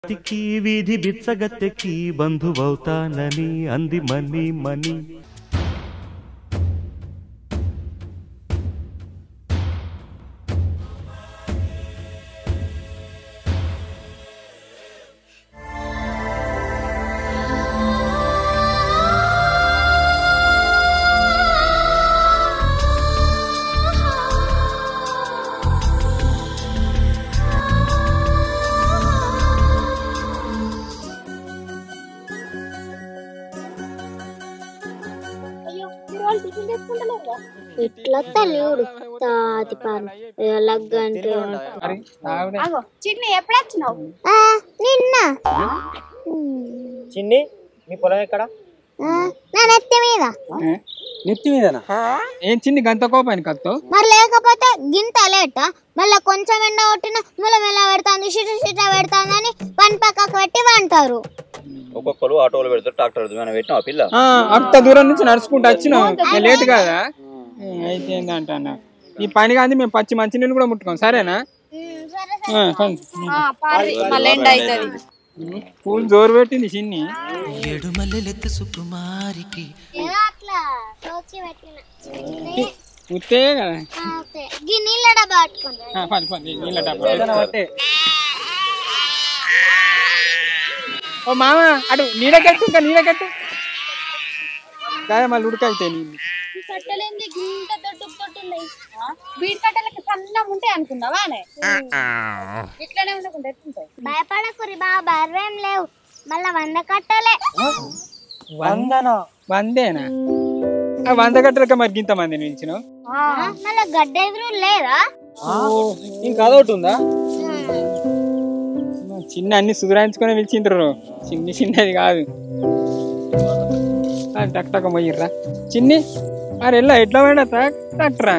బతికి వీధి బిచ్చగత్తెకి బంధువవుతానని అంది మని మని. ఇట్లా తల్లిడు తాతి పాలు లగ్గంటే చిన్ని ఎప్పుడు వచ్చినావు? నిన్న చిన్ని మీ పొలం ఎక్కడ? నా నెత్తి మీద. నెత్తి మీదనా? ఏం చిన్ని గంత కోపానికి వస్తావు? మరి లేకపోతే గింత లేట మళ్ళా కొంచెం ఎండ కొట్టిన ముల మెల్ల పెడతాంది షిట పెడతాందని పని పక్కకు పెట్టి వంటారు. ఒక్కొక్కరు ఆటోలు పెడతారు, ట్రాక్టర్ పెట్టినా పిల్ల అంత దూరం నుంచి నడుచుకుంటూ వచ్చినావు లేట్ కదా? అయితే ఏంటంటా ఈ పని కాదు, మేము పచ్చి మంచి నీళ్ళు కూడా ముట్టుకోం. సరేనా? పూలు జోరు పెట్టింది చిన్ని. ఉత్తే కదా నీళ్ళ డబ్బా నీళ్ళ డబ్బా. ఓ మామ అటు నీళ్ళ కట్టు, ఇంకా నీళ్ళ కట్టు కాదే మళ్ళీ ఉడకైతే నీళ్ళు. భయపడకురి బాబా, అర్వేం లేవు. మళ్ళా 100 కట్టలే. వందేనా? 100 కట్టలక మరి ఇంత మంది నిలిచినావు. మళ్ళా గడ్డ ఎదురు లేదా? ఇంకా అదొకటి ఉందా? చిన్న అన్ని సుధరాయించుకొని పిలిచిండ్రు, చిన్నది కాదు. టక్టక పోయిర్రా చిన్ని. మరి ఎట్లా పోయినా ట్రాక్టరా?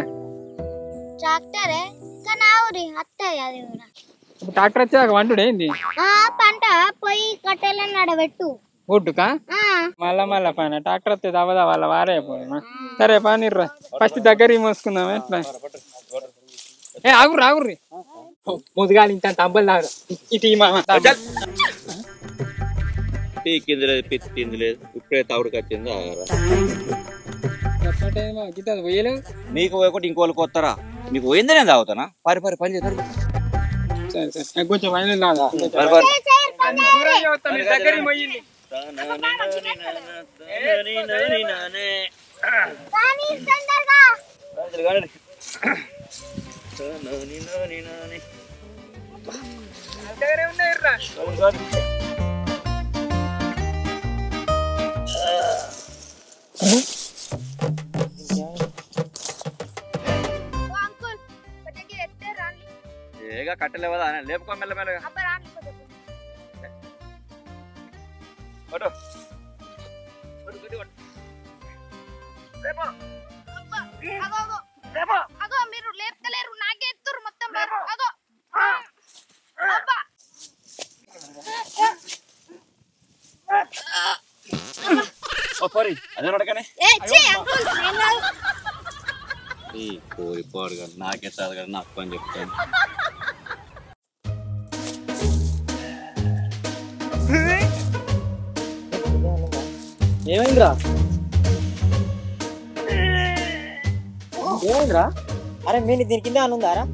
ట్రాక్టరే కనావురి అత్తయ్య అది కూడా. ట్రాక్టర్ వచ్చాక వంటుడు ఏంది? పంట పోయి కట్టెలను నడబెట్టు. ఒడ్డుకా? మళ్ళా పైన ట్రాక్టర్ వస్తే దవదా వాళ్ళ వారైపోయినా. సరే పానిర్రా, ఫస్ట్ దగ్గర మోసుకుందాం. ఎట్లా ఆగుర్రి ముదుగాలి ఇంత తబ్బలు తాగు. ఇటు పీకింది లేదు, ఇప్పుడే తాగుడుకి వచ్చింది. పోయలేవు నీకు పోయకుండా ఇంకోళ్ళకి వస్తారా? నీకు పోయిందే నేను తాగుతానా? పరి పని చేస్తారు. కొంచెం ఏగా కట్టలేవదా? లేపుకో మెల్లమెల్లగా. మీరు లేపుతలేరు, నాకే ఎత్తురు మొత్తం. అదే నడకనే కోరి పాడుగా నాకే చాలు కదా, నాకు పని చెప్తాను. ఏమైందిరా? అరే మీరు దీని కింద అనుందారా?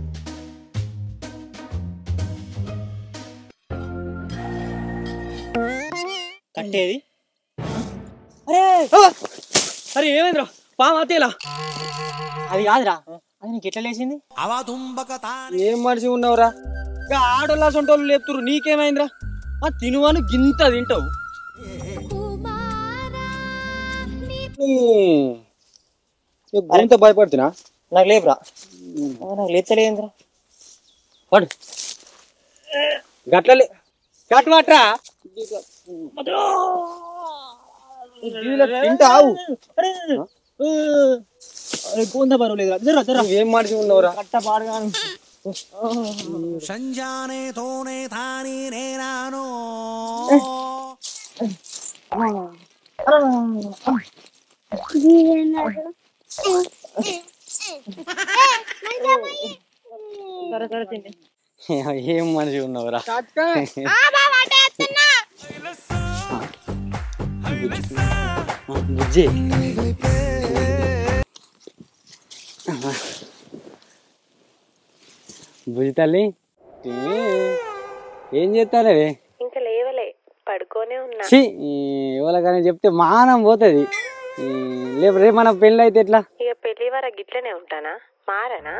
కట్టేది? అరే ఏమైందిరా? పాతేలా అది కాదురా, అది నీకు ఎట్లా లేచింది? ఏం మనిషి ఉన్నావురా? ఆడోళ్ళ సొంటోళ్ళు లేపుతురు, నీకేమైందిరా? తినువాను గింత తింటావు. గొంత భయపడుతున్నా? నాకు లేపురా. నాకు లేచలేదురా. పడు గట్లలే కట్టవట్రా తింటావు. గొంత పర్వాలేదు. ఏం మనిషి ఉన్నావురా? కట్ట పాడగాను ఏం మనిషి ఉన్నావురా? బుజ్జి బుజ్జి తల్లి ఏం చేస్తానవే? ఇంకా లేవలే, పడుకోనే ఉన్నా. ఎవరికైనా చెప్తే మానం పోతుంది. రేపు మన పెళ్ళి అయితే ఎట్లా? ఇక పెళ్లి వరకు గిట్లనే ఉంటానా, మారనా?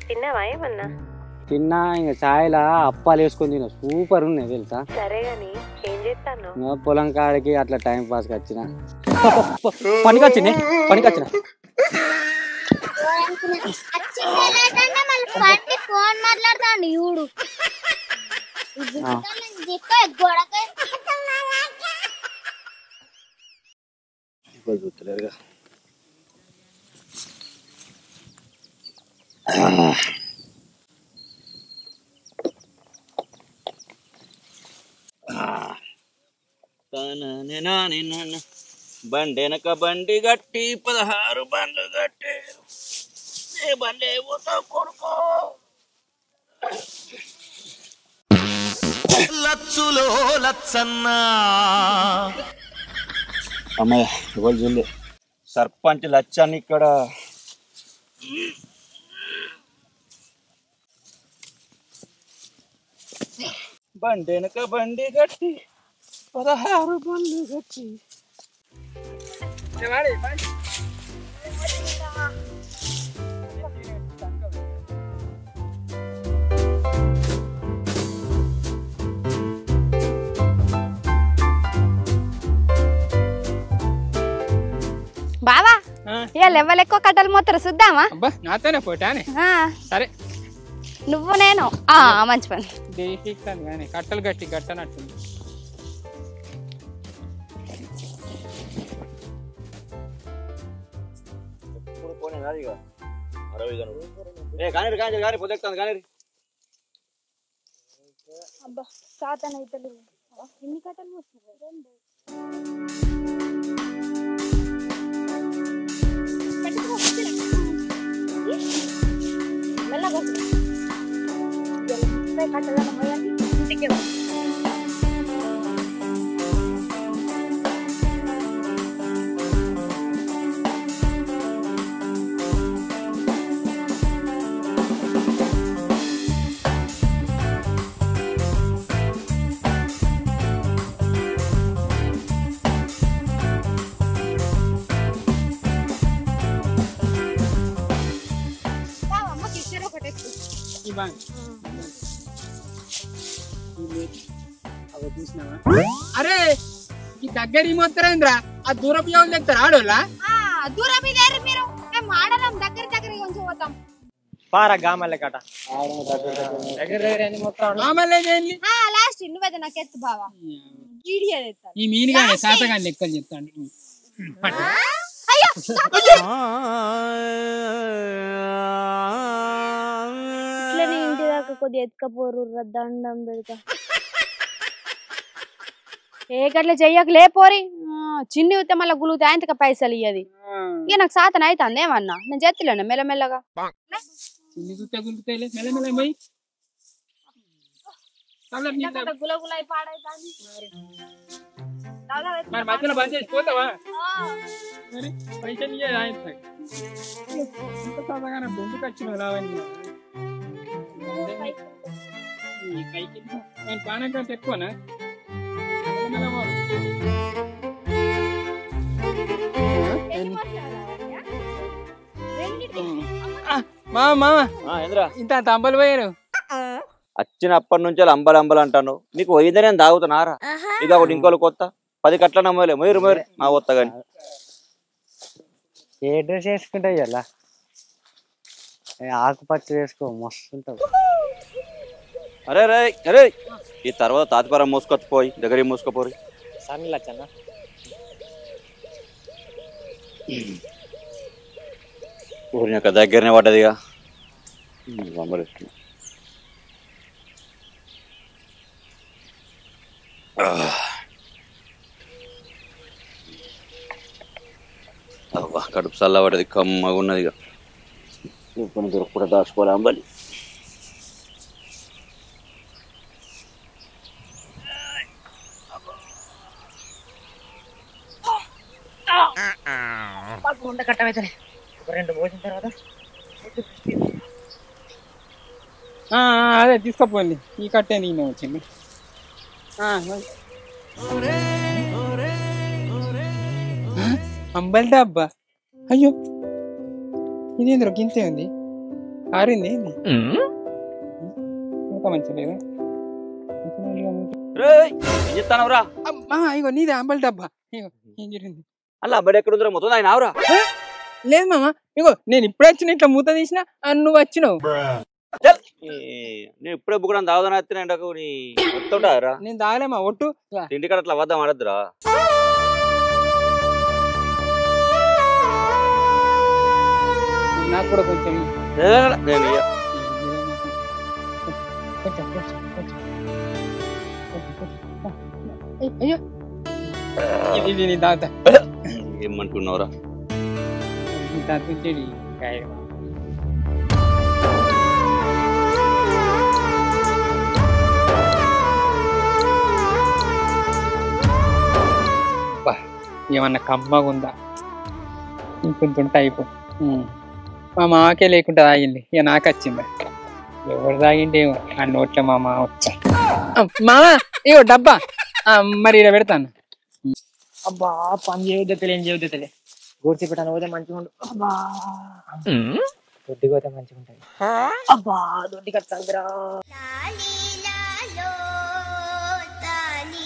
తిన్నావా ఏమన్నా? తిన్నా. ఇంకా ఛాయ్లా అప్పాలు వేసుకొని తిన్నా, సూపర్ ఉన్నాయి తెలుసా. సరే గాని ఏం చేస్తాను? పొలం కాడికి అట్లా టైం పాస్కి వచ్చిన. పనికొచ్చింది ఫోన్ మాట్లాడతాండి చూడు. చూస్తలేరుగా. బండెనక బండి గట్టి 16 బండ్లు గట్టి ఏ బండి పోతావు కొడుకో. లచ్చులో లచ్చన్న అమ్మాయి ఎవరు చూడలే. సర్పంచ్ లచ్చని ఇక్కడ బండెనక బండి గట్టి 16 బండ్లు గట్టి. బావా ఇక లెవ్వలెక్కువ కట్టలు మొత్తం చూద్దామా? నాతోనే పోటానే. సరే నువ్వు నేను మంచి పని. దేశిస్తాను కానీ కట్టలు గట్టి గట్టనట్టుంది. అబ్బా సాతన అయితే ఎన్ని కట్టలు వస్తున్నాయి? మెల్లగా కట్టలను పోయాలి ఇంటికి. అరే ఈ దగ్గర మొత్తరేంద్రా ఆ దూరపు ఎవరు చెప్తారు ఆడోళ్ళా? దూరం ఇదేరు మీరు, మేము ఆడదాం దగ్గర దగ్గర కొంచెం పోతాం. పారా గామల్లె కట లాస్ట్ నువ్వైతే నాకు ఎత్తు బావా. ఈ మీనుగానే శాతగాని లెక్కలు చెప్తాను. ఇంటి దాకా కొద్దిగా ఎత్తుకపోరు దండం పెడతా. ఏ గట్ల చెయ్యక లేపోరి, చిన్ని ఉత్తే మళ్ళీ గులుగుతా ఆయనక పైసలు ఇయ్యది. ఇక నాకు సాతన అవుతుంది ఏమన్నా, నేను చెత్తలేను మెల్లమెల్లగా. గులగులై పాడైతాంది. బంద్ చేసి పోతావా? పైసలు బొందుకు వచ్చిన రావని పానకంటే ఎక్కువనా? ఇంత అంబలు పోయారు. వచ్చినప్పటి నుంచి అంబలు అంటాను. నీకు పోయిందే నేను తాగుతున్నారా? ఇక ఒకటి ఇంకోళ్ళు కొత్త 10 కట్ల నమ్మలే మీరు మా కొత్త కానీ. ఏ డ్రెస్ వేసుకుంటావు ఇలా? ఆకుపచ్చ వేసుకో, మస్తు ఉంటావు. అరే రే అరే ఈ తర్వాత తాతిపరం మోసుకొచ్చిపోయి దగ్గర మోసుకపోయి సన్నీ లచ్చన్న ఊరి యొక్క దగ్గరనే పడ్డదిగా. అవ్వా కడుపు చల్ల పడ్డది, కమ్మగా ఉన్నది. ఇక ఊపని దొరకు కూడా దాచుకోవాలి అంబలి. కొండ కట్టమైతే రెండు పోసిన తర్వాత అదే తీసుకోపోయింది ఈ కట్టే నేనే వచ్చింది అంబల్ డబ్బా అయ్యో ఇదేంద్ర గింతే ఉంది ఆరింది ఇంకా మంచి లేదా ఇగో నీదే అంబల్ డబ్బా ఇగో ఏం జరిగింది అలా అబ్బాయి ఎక్కడ మొత్తం ఆయన ఆవురా లేదు మామ ఇగో నేను ఇప్పుడే వచ్చిన ఇట్లా మూత తీసిన నువ్వు వచ్చినావు నేను ఇప్పుడే బుక్కడ దావుదాని వస్తున్నాడు నీ మొత్తంటారా నేను తాగలేమా ఒట్టు ఇంటికాడ అట్లా వద్దాం ఆడద్దురా నాకు కూడా కొంచెం అయ్యో ఇది నీ తాత ఏమంటున్నావురా నీ తాత చెడి ఏమన్నా కమ్మగా ఉందా ఇంకొంత అయిపో మా మామకే లేకుండా తాగింది ఇక నాకు వచ్చింది ఎవరు తాగిండేమో ఆ నోట్ల మా మామ వచ్చా మామ ఇగో డబ్బా మరి ఇలా పెడతాను అబ్బా పని చేయొద్దలే ఏం చేయొద్దలే గోడ్చి పెట్టాను పోతే మంచిగా ఉండు అబ్బా దొడ్డికి పోతే మంచిగా ఉంటుంది అబ్బా దొడ్డికి వస్తుందిరా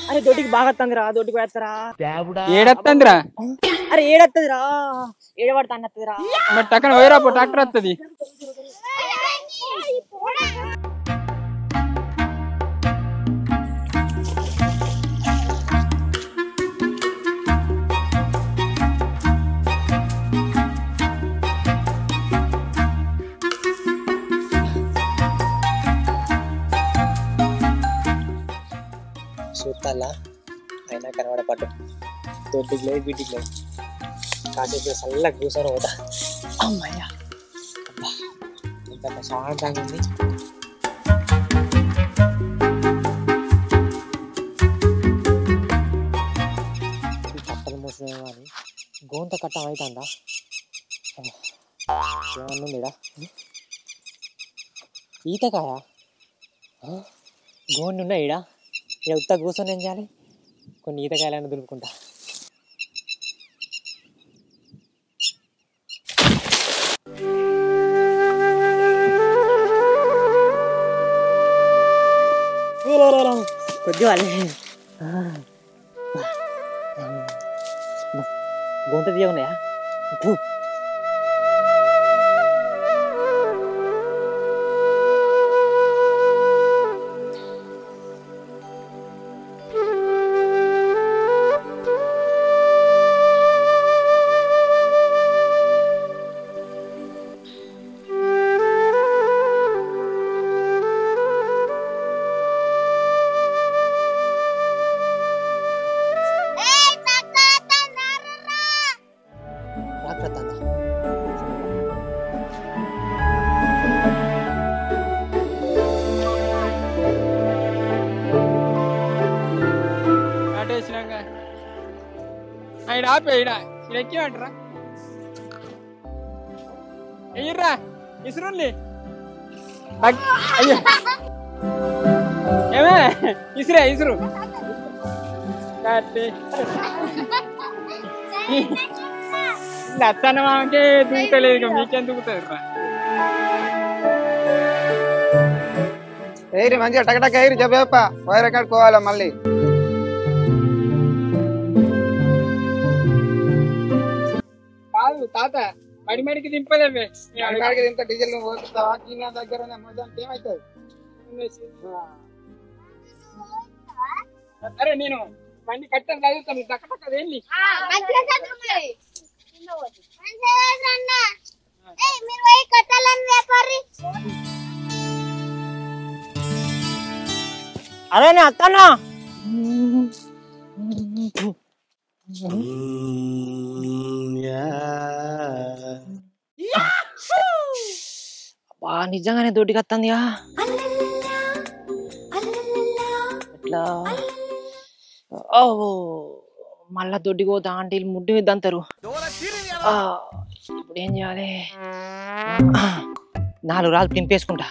అరే దొడ్డికి బాగా వస్తుందిరా దొడ్డికి వేస్తారా ఏడొస్తుందిరా అరే ఏడొస్తుందిరా ఏడబడతా అన్నదిరా మరి టక్కన పోయిరా పో ట్రాక్టర్ వస్తుంది చూస్తాలా అయినా కనబడపట్టు దొడ్డికి లేదు బిడ్డికి లేదు కాసేపు చల్లగా కూర్చొని పోతా అమ్మాయ్యా ఇంత ప్రశాంతంగా ఉంది ఈ కట్టలు మూసినేమో అని గోంత కట్టం అవుతుందా ఏమన్నా ఈతకాయ గోండి ఉన్నా ఈడ ఇక్కడ ఉత్త కూర్చొని ఏం చేయాలి కొన్ని ఈతకాయలను దులుపుకుంటా కొద్ది వాళ్ళే గొంత తీయకున్నాయా ఎక్కిమంటరా ఎయ్యర్రా ఇసురుండి అయ్యో ఏమే ఇసురే ఇసురు అత్తన్న మామకే దూకలేదు మీకేం దూకుతుంది రా ఎయిరి మంచిగా టకటక ఎయిరి చెప్పేప్ప వైర్ ఎక్కడికి పోవాలా మళ్ళీ కాదు తాత మడిమడికి దింపలేవే మడిమడికి దింప డీజిల్ పోతావా కింద దగ్గర ఏమవుతుంది అరే నేను బండి కట్టని చదువుతాను దక్కపక్క వెళ్ళి అరే నేను అత్తన్నా నిజంగానే దొడ్డికి వస్తుందిగా ఎట్లా మళ్ళా దొడ్డికి పోతా ఆంటీలు ముడ్డి మీద అంటారు ఇప్పుడు ఏం చేయాలి 4 రాళ్ళు తింపేసుకుంటా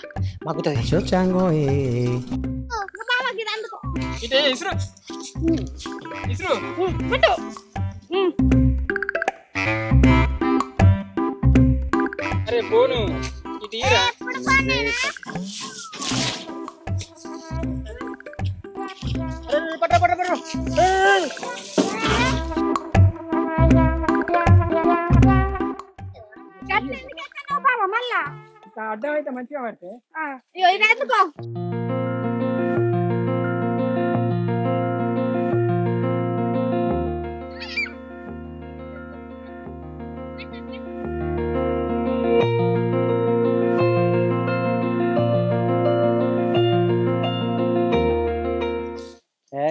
మగ్గుతుంది అరే పోను ఇటీరా అడ్డం అయితే మంచిగా పడితే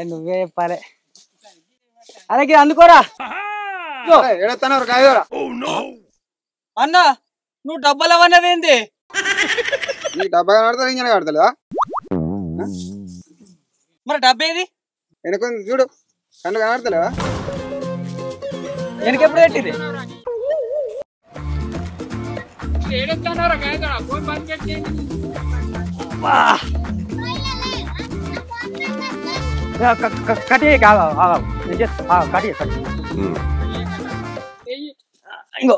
నువ్వే చెప్పాలి అరే అందుకోరా అన్న నువ్వు డబ్బాలు అవన్నవేంది డబ్బా కనబడతా ఇంజన్ కడతలేదా మరి డబ్బా ఏది వెనక చూడు కళ్ళు కనబడతలేదా వెనకెప్పుడు పెట్టింది కటి కటి ఇంకో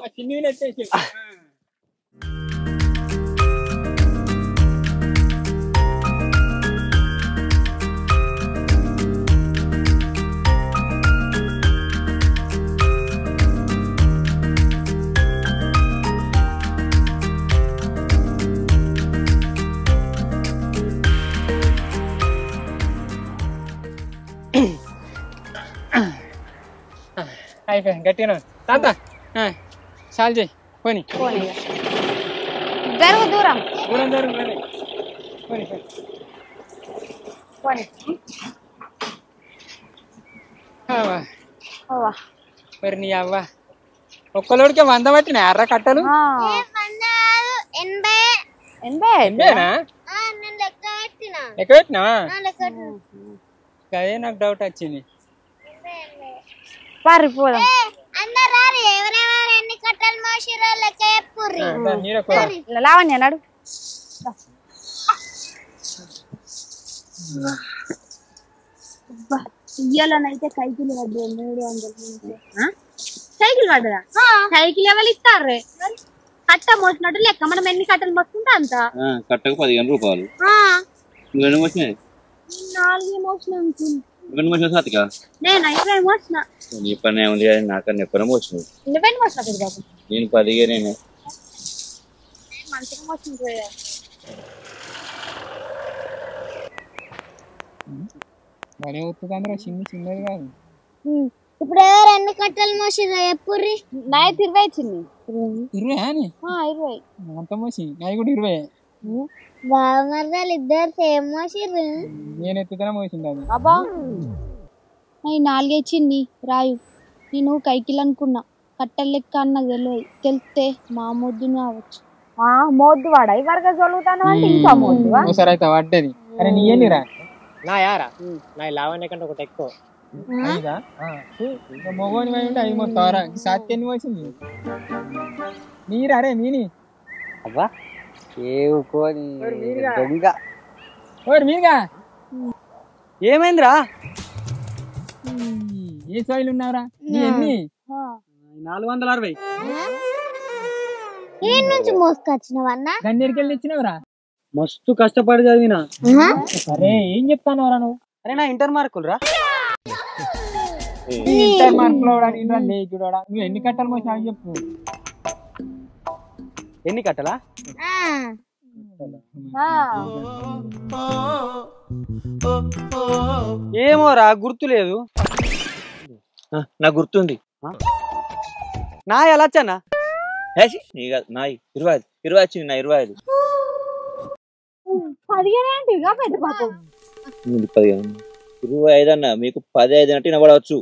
అయిపోయింది గట్టిగా తాత చాలు చేయి పోనీ జరుగు దూరం దూరం జరుగు పోనీ పోనీ మరి నీ అవ్వ ఒక్కలోడికి 100 పట్టిన ఎర్ర కట్టలు లెక్క పెట్టినావా అదే నాకు డౌట్ వచ్చింది పారిపోదాం లావణ్య నాడు ఇయ్యాలనైతే సైకిల్ పడ్డా 300 సైకిల్ పడ్డదా సైకిల్ ఎవరు ఇస్తారు కట్ట మోసినట్టు లెక్క మనం ఎన్ని కట్టలు మోసుకుంటా అంత కట్టకు 15 రూపాయలు నువ్వు మోసినాయి 4 మోసిన సాతిగా నేను 5 మోసిన నీ పని ఏముంది నాకన్నా ఎప్పుడు మోసినావు నువ్వేం మోసిన నేను 10 నేను మంచిగా మోసిన మరీ అవుతుంది అందరూ చిన్నది కాదు ఇప్పుడు ఎవరు ఎన్ని కట్టలు మోసిరా ఎప్పుర్రి నాయ్ 20 ఇచ్చింది 20 అని 20 అంత మోసి నాయి కూడా 20 బావమర్దాలు ఇద్దరు సేమ్ మోసిర్రు నేను ఎత్తుతనే మోసింది అది అబ్బా అయి 4 ఇచ్చింది రాయు నేను కైకిల్ అనుకున్నా కట్టెల లెక్క అన్నది తెలిస్తే మా మొద్దును కావచ్చు మోద్దు వాడా ఇవరగా చదువుతాను అంటే ఇంకా మోద్దువా ఒకసారి అయితే పడ్డది అరే నీ ఏంటిరా నా యారా నా లావణ్య కంటే ఒకటి ఎక్కువ మొగోని ఉంటే అది మొత్తం సాతి ఎన్ని మోసింది నీరా అరే నీని అబ్బా ఏవుకోని దొంగ మీరుగా ఏమైందిరా ఏ సోయిలు ఉన్నావురా ఎన్ని 460 ఏ నుంచి మోసుకొచ్చినవన్నా గన్నేరికి వెళ్ళి ఇచ్చినవరా మస్తు కష్టపడి చదివినా అరే ఏం చెప్తానవరా నువ్వు అరే నా ఇంటర్ మార్కులు రా ఇంటర్ మార్కులు నువ్వు ఎన్ని కట్టలు మోసినా చెప్పు ఎన్ని కట్టలా ఏమోరా గుర్తులేదు నాకు గుర్తుంది నా ఎలా వచ్చానా నాయి 20 వచ్చింది నా 25 25 అన్న మీకు 15 అంటే వినబడవచ్చు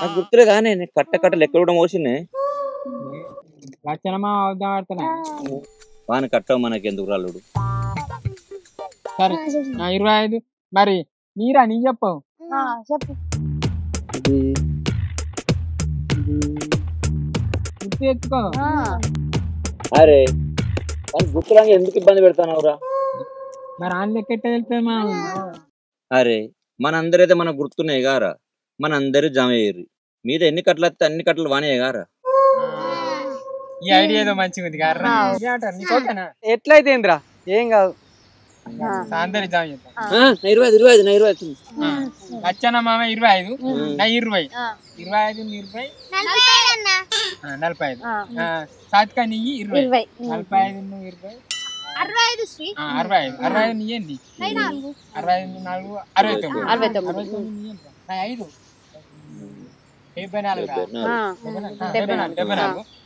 నాకు గుర్తులే కానీ కట్ట లెక్క కూడా మోసింది లక్షణమా అవుద్దాం ఆడుతున్నా వాని కట్టవు మనకి ఎందుకు రాలుడు సరే నా 25 మరి నీరా నీ చెప్పు చెప్పు ఎత్తుకో. అరే వాళ్ళు గుర్తులంగా ఎందుకు ఇబ్బంది పెడతానవురా? మరి ఆన్లెక్క ఎట్ట వెళ్తాయి మా? అరే మనందరైతే మనకు గుర్తున్నాయి గారా, మనందరూ జమ అయ్యారు. మీద ఎన్ని కట్టలు వస్తే అన్ని కట్టలు వానే గారా. ఈ ఐడియా ఏదో మంచిగా ఉంది గారా. ఎట్లయితే ఏంద్రా ఏం కాదు, అందరి జామ చేద్దాం. 25 వచ్చానా మామ 25, నా 20, 25 20 45, సాత్కా నీ 20, 45 నువ్వు 20, 65 శ్రీ 65 నీ ఏంటి 65 4 69 నా 5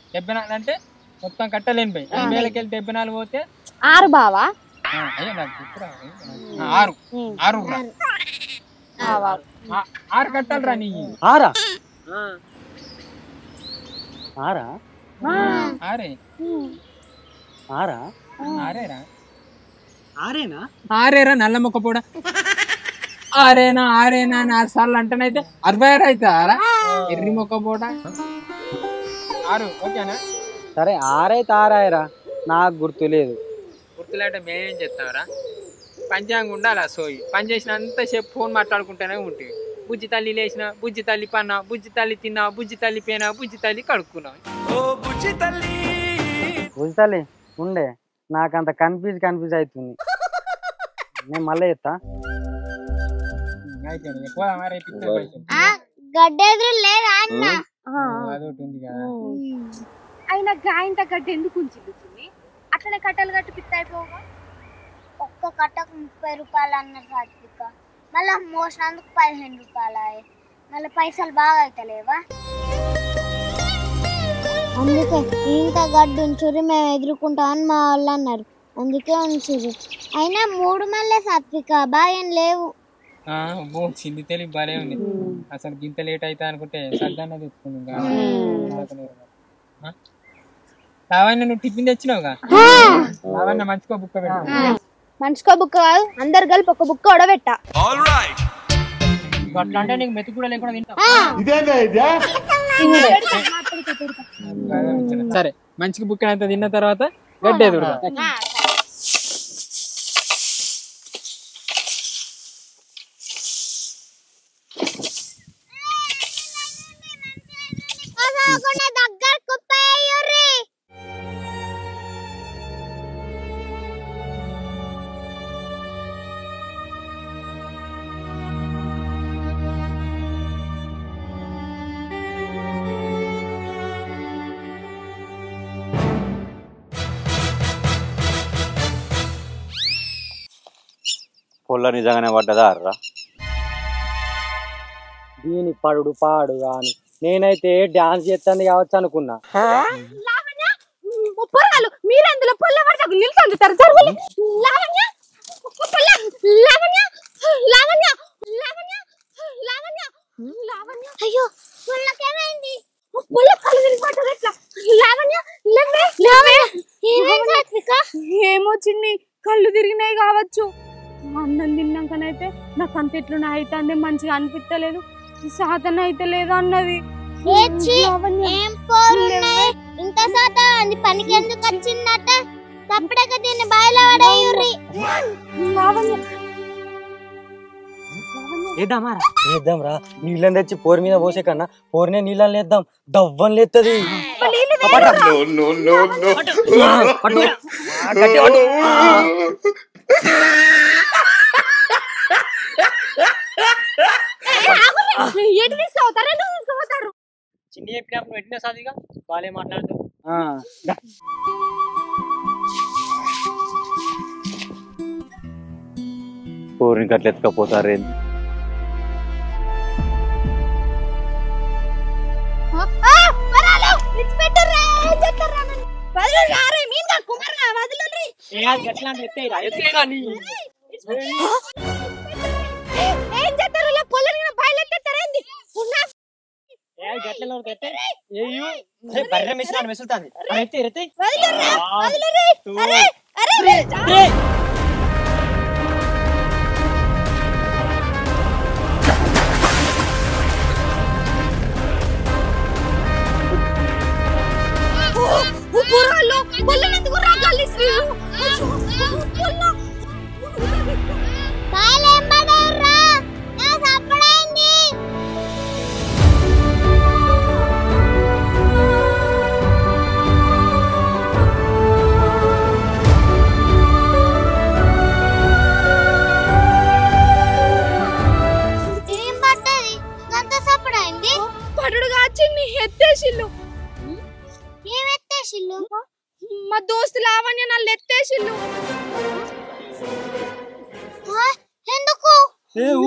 74 అంటే మొత్తం కట్టలేని పోయి 2000కెళ్ళి 74 పోతే 6 బావా. అయ్యో నాకు గుర్తురా. 6 కట్టాలరా నీ. 6 ఆరేరా నల్ల మొక్క కూడా. ఆరేనా 6 సార్లు అంటేనైతే 66 అవుతారా ఎర్రి మొక్క పూట. 6 ఓకేనా? సరే 6 అయితే 6 నాకు గుర్తులేదు. గుర్తులేంటే మేమేం చెప్తామరా, పంచాంగం ఉండాలి. సోయి పని చేసినంతసేపు ఫోన్ మాట్లాడుకుంటూనే ఉంటుంది. బుజ్జి తల్లి లేచిన, బుజ్జి తల్లి పన్నా, బుజ్జి తల్లి తిన్నా, బుజ్జి తల్లి పేనా, బుజ్జి తల్లి కడుక్కున్నాం. బుజ్జి తల్లి ఉండే నాకంత కన్ఫ్యూజ్ అవుతుంది. నేను మళ్ళీ చెప్తా. గడ్డెదురు లేదా అన్న? అదొకటి ఉంది కదా. అయినా గాయంత గడ్డ ఎందుకు ఉంచింది? అట్లనే కట్టలు కట్టు పిత్త అయిపోగా. ఒక్క కట్టకు 30 రూపాయలు అన్నారు సాత్విక. మళ్ళీ మోసినందుకు 15 రూపాయలు. మళ్ళీ పైసలు బాగా అవుతలేవా? అందుకే ఇంత గడ్డు ఉంచురి, మేము ఎదుర్కొంటామని మా వాళ్ళు అన్నారు, అందుకే ఉంచురు. అయినా 3 మళ్ళీ సాత్విక బాగా ఏం లేవు. చింది తెలివి బాలే ఉంది. అసలు గింత లేట్ అవుతా అనుకుంటే సర్దాన్న తెచ్చుకుంది. లావణ్య నువ్వు టిఫిన్ తెచ్చినావుగా, లావణ్య మంచిగా బుక్క పెట్టు. మంచిగా బుక్క కాదు, అందరు కలిపి ఒక బుక్క ఒడబెట్టా. అట్లా అంటే నీకు మెతుకు కూడా లేకుండా తింటావు. సరే మంచిగా బుక్క అంతా తిన్న తర్వాత గడ్డేదు. పొల్ల నిజంగానే పడ్డదా అర్రా? దీని పడుడు పాడు గాని నేనైతే డాన్స్ చేస్తాను కావచ్చు అనుకున్నా. మీరందులో పొల్ల పడతారు నిల్చుంటారు. అయ్యో పొల్లకేమైంది? ఏమో చిన్ని కళ్ళు తిరిగినాయి కావచ్చు. అన్నం తిన్నాకనైతే నాకు అంత ఎట్లున్నా అయితే మంచిగా అనిపించలేదు, సాధన అయితే లేదు అన్నది. ఇంత శాతం పనికి ఎందుకు వచ్చిందట? తప్పడక దీన్ని బాయిలో పడేయుర్రి. వేద్దాం రా, నీళ్ళని తెచ్చి పోరి మీద పోసే కన్నా పోరినే నీళ్ళని లేద్దాం, దవ్వని లేత్తది. చిన్ని చెప్పినప్పుడు పెట్టిన సాధిగా వాళ్ళే మాట్లాడుతూ పోరిని గట్ల ఎత్తుకపోతారేంది? బర్రె మిషన్ మెసులుతాంది.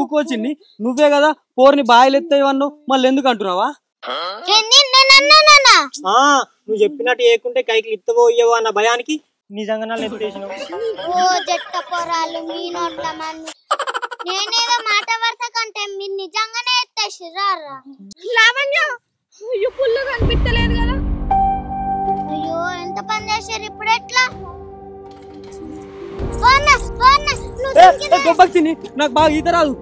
ఊకోచింది నువ్వే కదా పోర్ని బాయిలు ఎత్తావన్నావు మళ్ళీ ఎందుకు అంటున్నావా నువ్వు చెప్పినట్టు ఏకుంటే కైకి ఇత్తవో ఇయ్యవో అన్న భయానికి నిజంగా ఎత్తేసినావు. నేనేదో మాట వరుస కంటే మీరు నిజంగానే ఎత్తేసిరా. లావణ్య పుల్ల కనిపించలేదు కదా. అయ్యో ఎంత పని చేశారు ఇప్పుడు ఎట్లా? నాకు బాగా ఈత రాదు.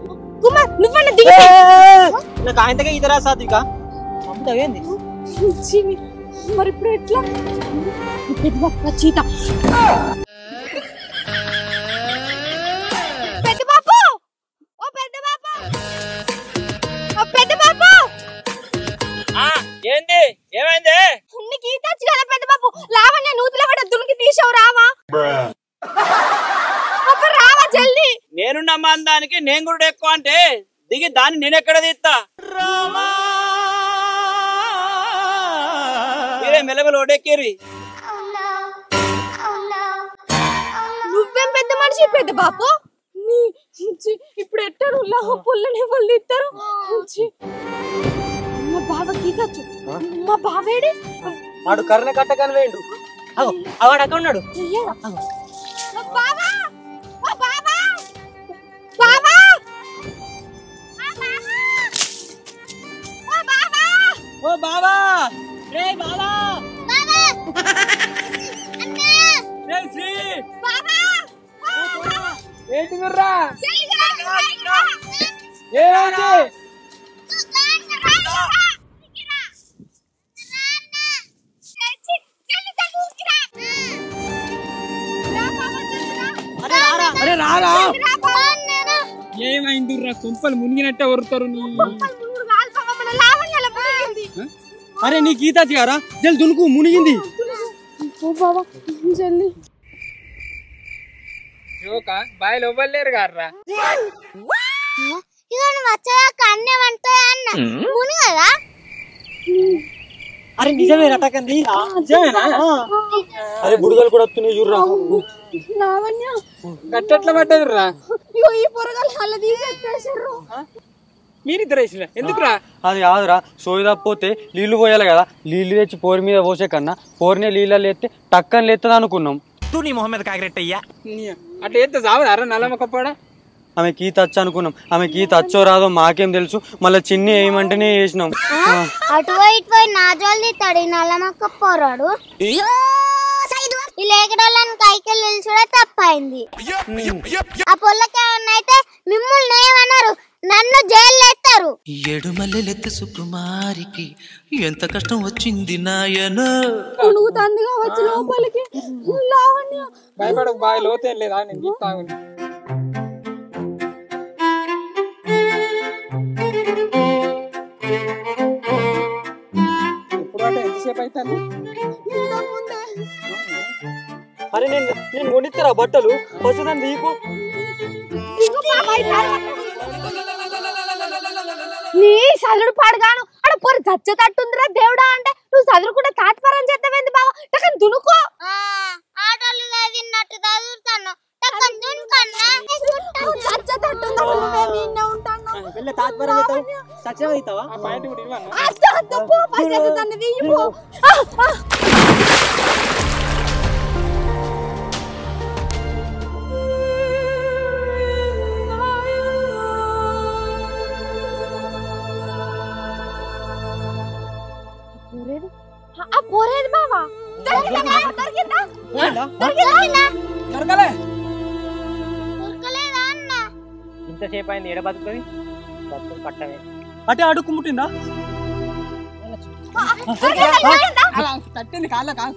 నాకు ఆయనగా ఈత రాదు సాత్విక. ఏంది మరి ఇప్పుడు ఎట్లా? చీత పెద్ద బాబు, ఓ పెద్ద బాబు, ఓ పెద్ద బాబు. ఏంది ఏమైంది? నీకు ఈత వచ్చు కదా పెద్ద బాబు. లావణ్య నూతులో కూడా దునికి తీసావు రావా? రావా జల్దీ. నేనున్న మందానికి నేను కూడా ఎక్కువ అంటే దిగి దాన్ని నేను ఎక్కడ తీస్తా? మీరే మెల్లమెల్ల ఓడెక్కేరి. నువ్వేం పెద్ద మనిషి పెద్ద బాబు. ఇప్పుడు ఎట్టారు పుల్లని వాళ్ళు ఇస్తారు. మా బావకి ఈతచ్చు. మా బావేడి వాడు కర్ణ కట్టకని వేయండు. వాడు అక్కడ ఉన్నాడు. ఓ బావా రే బావా రే శ్రీ ఏంటి గుర్రా ఏమైంది? అరే రారా. ఏమైంది కొంపలు మునిగినట్టే వరుతారు. అరే నీ గీత గారా జల్ దునుకు మునిగింది. బాయిలు ఇవ్వలేరు గారా. వచ్చాక అన్నీ వంటాయి అన్న ముని కదా. అరే నిజమే రటకంది. నిజమేనా? అరే బుడగలు కూడా వస్తున్నాయి చూడరా. గట్టెట్లా పడ్డదురా? ఈ పొరగాలు అలా తీసేస్తారు. మీరిద్దరు వేసిన ఎందుకురా? అది కాదురా సోయి తప్పిపోతే నీళ్లు పోయాలి కదా. నీళ్లు తెచ్చి పోరి మీద పోసే కన్నా పోరినే నీళ్ళలో ఎత్తే టక్కని లేస్తుంది అనుకున్నాం. నీ మొహం మీద కాకిరెట్టయ్యా అట్లా ఎత్తే చావదారా నల్లమ్మకపోడా? ఆమె గీత వచ్చు అనుకున్నాం. ఆమె గీత వచ్చో రాదో మాకేం తెలుసు. మళ్ళీ చిన్ని వేయమంటేనే వేసినాం. అటు పోయి నా జోలు తీస్తాడు నల్లమక్క పోరాడు. ఈ లేకడోళ్ళని కైకెళ్ళి నిల్చుడే తప్పైంది. ఆ పొల్లకైతే మిమ్మల్ని ఏమన్నారు? నన్ను జైలు ఎత్తారు. ఎడుమల్లెత్త సుకుమారికి ఎంత కష్టం వచ్చింది నాయన. తందిగా వచ్చి లోపలికి లావణ్య భయపడకు బాగా లోతేం లేదా నేను చెప్తాను. ఇప్పుడు అంటే ఎంతసేపు అవుతాను? అరే నేను కొనిస్తారా బట్టలు వస్తుందని నీకు? నీ చదువుడు పాడుగాను అక్కడ పొరి చచ్చేటట్టుందిరా దేవుడా. అంటే నువ్వు చదువుకుంటే తాత్పరం చేద్దామేంది బావ? టక్కని దునుకో. ఆటోలు చదివినట్టు చదువుతాను. టక్కని దునుకన్నా చచ్చేటట్టుందా? వెళ్ళే తాత్పరం చేస్తావు సత్యం అవుతావా? పాయింట్ కూడా ఇవ్వను. పోరేది బావా. ఇంతసేపు అయింది ఎడ బతుకుతుంది పట్టమే. అంటే అడుక్కు ముట్టిందా? తట్టింది కాళ్ళ కాదు.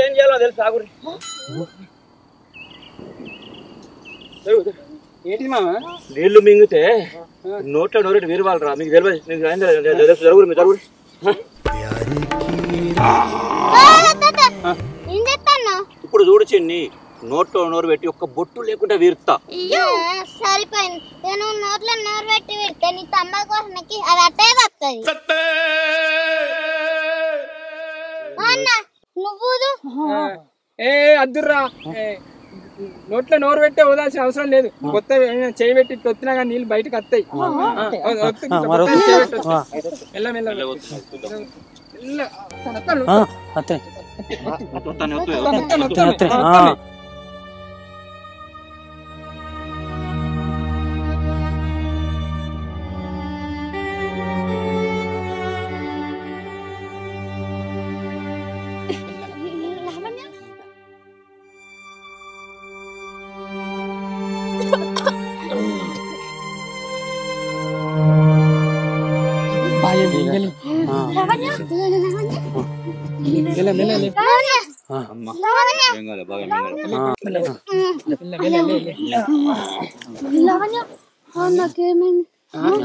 ఏం చేయాలో తెలుసు ఏంటి మామ నీళ్లు మింగితే నోట్లో నోరెట్టి వీరవాళ్ళరా మీకు తెలియదు జరుగురు మీరు జరుగురు ఇప్పుడు చూడు చిన్ని నోట్లో నోరు పెట్టి ఒక్క బొట్టు లేకుండా వీరుతా సరిపోయింది నేను నోట్లో నోరు పెట్టి పెడితే నీ తమ్మ కోసంకి అది అట్టే వస్తుంది నువ్వు ఏ అద్దుర్రా నోట్లో నోరు పెట్టే వదాల్సిన అవసరం లేదు కొత్త చేయి పెట్టి తొత్తినా కానీ నీళ్ళు బయటకు వస్తాయి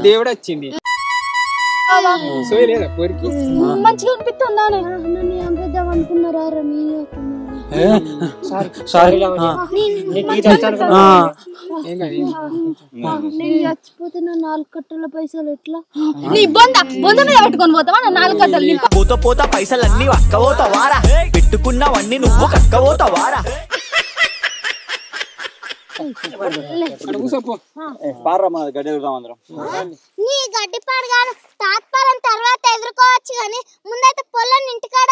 దేవుడు వచ్చింది సోయలేదా కోరికి మంచిగా అనిపిస్తుందా అనుకున్నారా నేను చచ్చిపోతే నా 4 కట్టల పైసలు ఎట్లా నీ బొంద మీద పెట్టుకొని పోతావా నా 4 కట్టలు పోతా పైసలన్నీ అక్కబోతావారా పెట్టుకున్నవన్నీ నువ్వు కక్కబోతావారా నీ గడ్డి పాడగాను తాత్పరం తర్వాత ఎదుర్కోవచ్చు కానీ ముందైతే పొలం ఇంటికాడ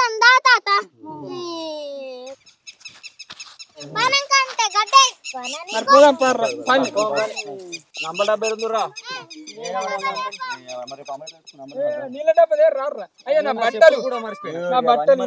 ఉందా తాత మనం కంటే గడ్డే నీళ్ళ డబ్బా రారా అయ్యా నా బట్టలు కూడా మర్చిపోయి నా బట్టలు